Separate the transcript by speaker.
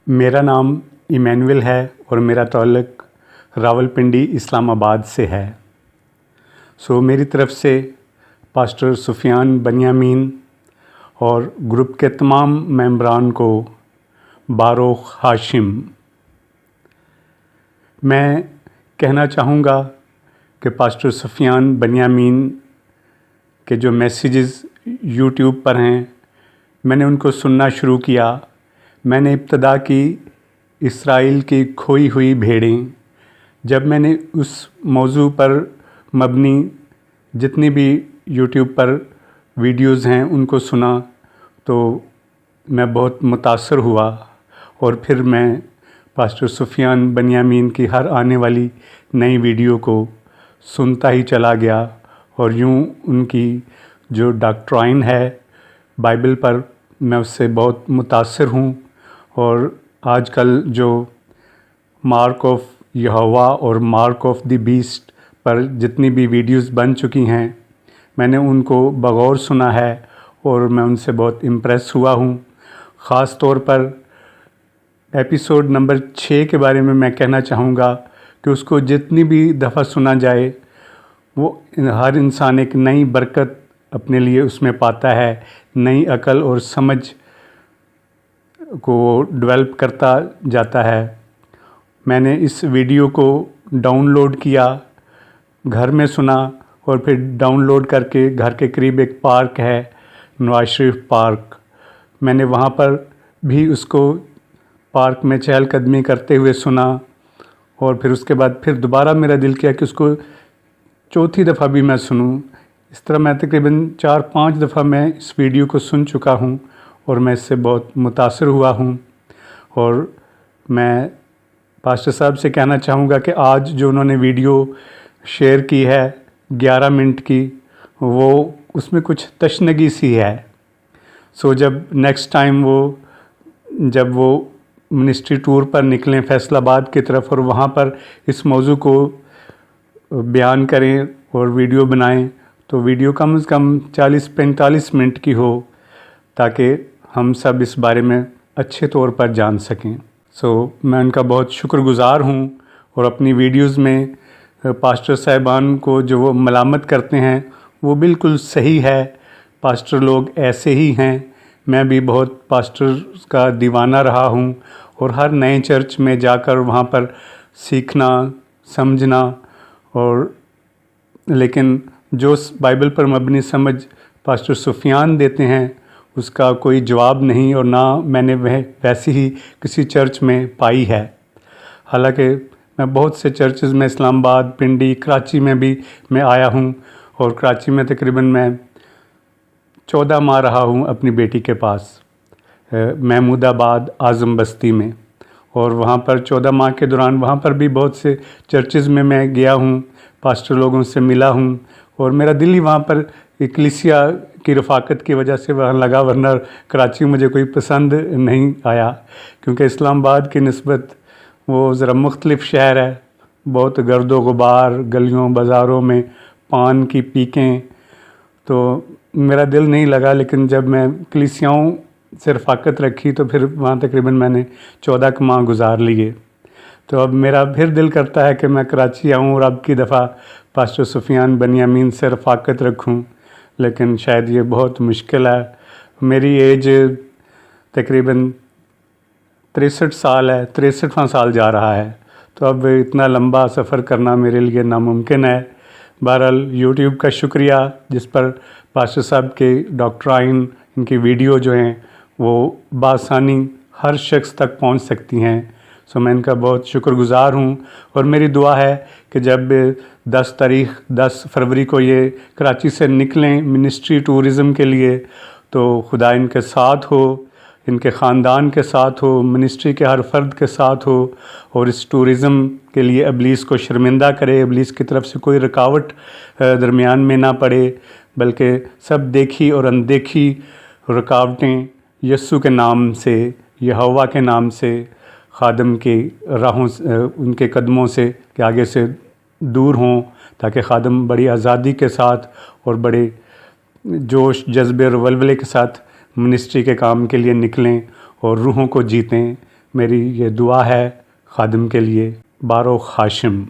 Speaker 1: میرا نام ایمینول ہے اور میرا تعلق راولپنڈی اسلام آباد سے ہے۔ میری طرف سے پاسٹر سفیان بنیامین اور گروپ کے تمام ممبران کو باروخ ہاشم۔ میں کہنا چاہوں گا کہ پاسٹر سفیان بنیامین کے جو میسیجز یوٹیوب پر ہیں، میں نے ان کو سننا شروع کیا۔ میں نے ابتدا کی اسرائیل کی کھوئی ہوئی بھیڑیں۔ جب میں نے اس موضوع پر مبنی جتنی بھی یوٹیوب پر ویڈیوز ہیں ان کو سنا تو میں بہت متاثر ہوا، اور پھر میں پاسٹر سفیان بنیامین کی ہر آنے والی نئی ویڈیو کو سنتا ہی چلا گیا، اور یوں ان کی جو ڈاکٹرائن ہے بائبل پر، میں اس سے بہت متاثر ہوں۔ اور آج کل جو مارک آف یہوہ اور مارک آف دی بیسٹ پر جتنی بھی ویڈیوز بن چکی ہیں، میں نے ان کو بغور سنا ہے اور میں ان سے بہت امپریس ہوا ہوں۔ خاص طور پر ایپیسوڈ نمبر 6 کے بارے میں کہنا چاہوں گا کہ اس کو جتنی بھی دفعہ سنا جائے، وہ ہر انسان ایک نئی برکت اپنے لیے اس میں پاتا ہے، نئی عقل اور سمجھ کو ڈیولپ کرتا جاتا ہے۔ میں نے اس ویڈیو کو ڈاؤن لوڈ کیا، گھر میں سنا، اور پھر ڈاؤن لوڈ کر کے گھر کے قریب ایک پارک ہے، نواز شریف پارک، میں نے وہاں پر بھی اس کو پارک میں چہل قدمی کرتے ہوئے سنا، اور پھر اس کے بعد پھر دوبارہ میرا دل کیا کہ اس کو چوتھی دفعہ بھی میں سنوں۔ اس طرح میں تقریباً 4-5 دفعہ میں اس ویڈیو کو سن چکا ہوں، اور میں اس سے بہت متاثر ہوا ہوں۔ اور میں پاسٹر صاحب سے کہنا چاہوں گا کہ آج جو انہوں نے ویڈیو شیئر کی ہے 11 منٹ کی، وہ اس میں کچھ تشنگی سی ہے۔ جب نیکسٹ ٹائم جب وہ منسٹری ٹور پر نکلیں فیصل آباد کی طرف، اور وہاں پر اس موضوع کو بیان کریں اور ویڈیو بنائیں، تو ویڈیو کم از کم 40-45 منٹ کی ہو، تاکہ ہم سب اس بارے میں اچھے طور پر جان سکیں۔ میں ان کا بہت شکر گزار ہوں، اور اپنی ویڈیوز میں پاسٹر صاحبان کو جو وہ ملامت کرتے ہیں وہ بالکل صحیح ہے۔ پاسٹر لوگ ایسے ہی ہیں، میں بھی بہت پاسٹر کا دیوانہ رہا ہوں، اور ہر نئے چرچ میں جا کر وہاں پر سیکھنا، سمجھنا، اور لیکن جو بائبل پر مبنی سمجھ پاسٹر سفیان دیتے ہیں اس کا کوئی جواب نہیں، اور نہ میں نے ویسی ہی کسی چرچ میں پائی ہے۔ حالانکہ میں بہت سے چرچز میں اسلام آباد، پنڈی، کراچی میں بھی میں آیا ہوں، اور کراچی میں تقریباً میں 14 ماہ رہا ہوں اپنی بیٹی کے پاس، محمود آباد اعظم بستی میں، اور وہاں پر 14 ماہ کے دوران وہاں پر بھی بہت سے چرچز میں گیا ہوں، پاسٹر لوگوں سے ملا ہوں، اور میرا دل ہی وہاں پر اکلیسیا کی رفاقت کی وجہ سے وہاں لگا، ورنہ کراچی مجھے کوئی پسند نہیں آیا، کیونکہ اسلام آباد کی نسبت وہ ذرا مختلف شہر ہے، بہت گرد و غبار، گلیوں بازاروں میں پان کی پیکیں، تو میرا دل نہیں لگا۔ لیکن جب میں کلیسیاؤں سے رفاقت رکھی تو پھر وہاں تقریباً میں نے 14 ماہ گزار لیے۔ تو اب میرا پھر دل کرتا ہے کہ میں کراچی آؤں اور اب کی دفعہ پاسٹر سفیان بنیامین سے رفاقت رکھوں، لیکن شاید یہ بہت مشکل ہے۔ میری ایج تقریباً 63 سال ہے، 63واں سال جا رہا ہے، تو اب اتنا لمبا سفر کرنا میرے لیے ناممکن ہے۔ بہرحال یوٹیوب کا شکریہ، جس پر پاسٹر صاحب کے ڈاکٹرائن، ان کی ویڈیو جو ہیں وہ بآسانی ہر شخص تک پہنچ سکتی ہیں۔ میں ان کا بہت شکر گزار ہوں، اور میری دعا ہے کہ جب 10 فروری کو یہ کراچی سے نکلیں منسٹری ٹورزم کے لیے، تو خدا ان کے ساتھ ہو، ان کے خاندان کے ساتھ ہو، منسٹری کے ہر فرد کے ساتھ ہو، اور اس ٹورزم کے لیے ابلیس کو شرمندہ کرے، ابلیس کی طرف سے کوئی رکاوٹ درمیان میں نہ پڑے، بلکہ سب دیکھی اور اندیکھی رکاوٹیں یسوع کے نام سے، یہوہ کے نام سے، خادم کی راہوں ان کے قدموں سے کہ آگے سے دور ہوں، تاکہ خادم بڑی آزادی کے ساتھ اور بڑے جوش جذبے اور ولولے کے ساتھ منسٹری کے کام کے لیے نکلیں اور روحوں کو جیتیں۔ میری یہ دعا ہے خادم کے لیے. بارو خاشم.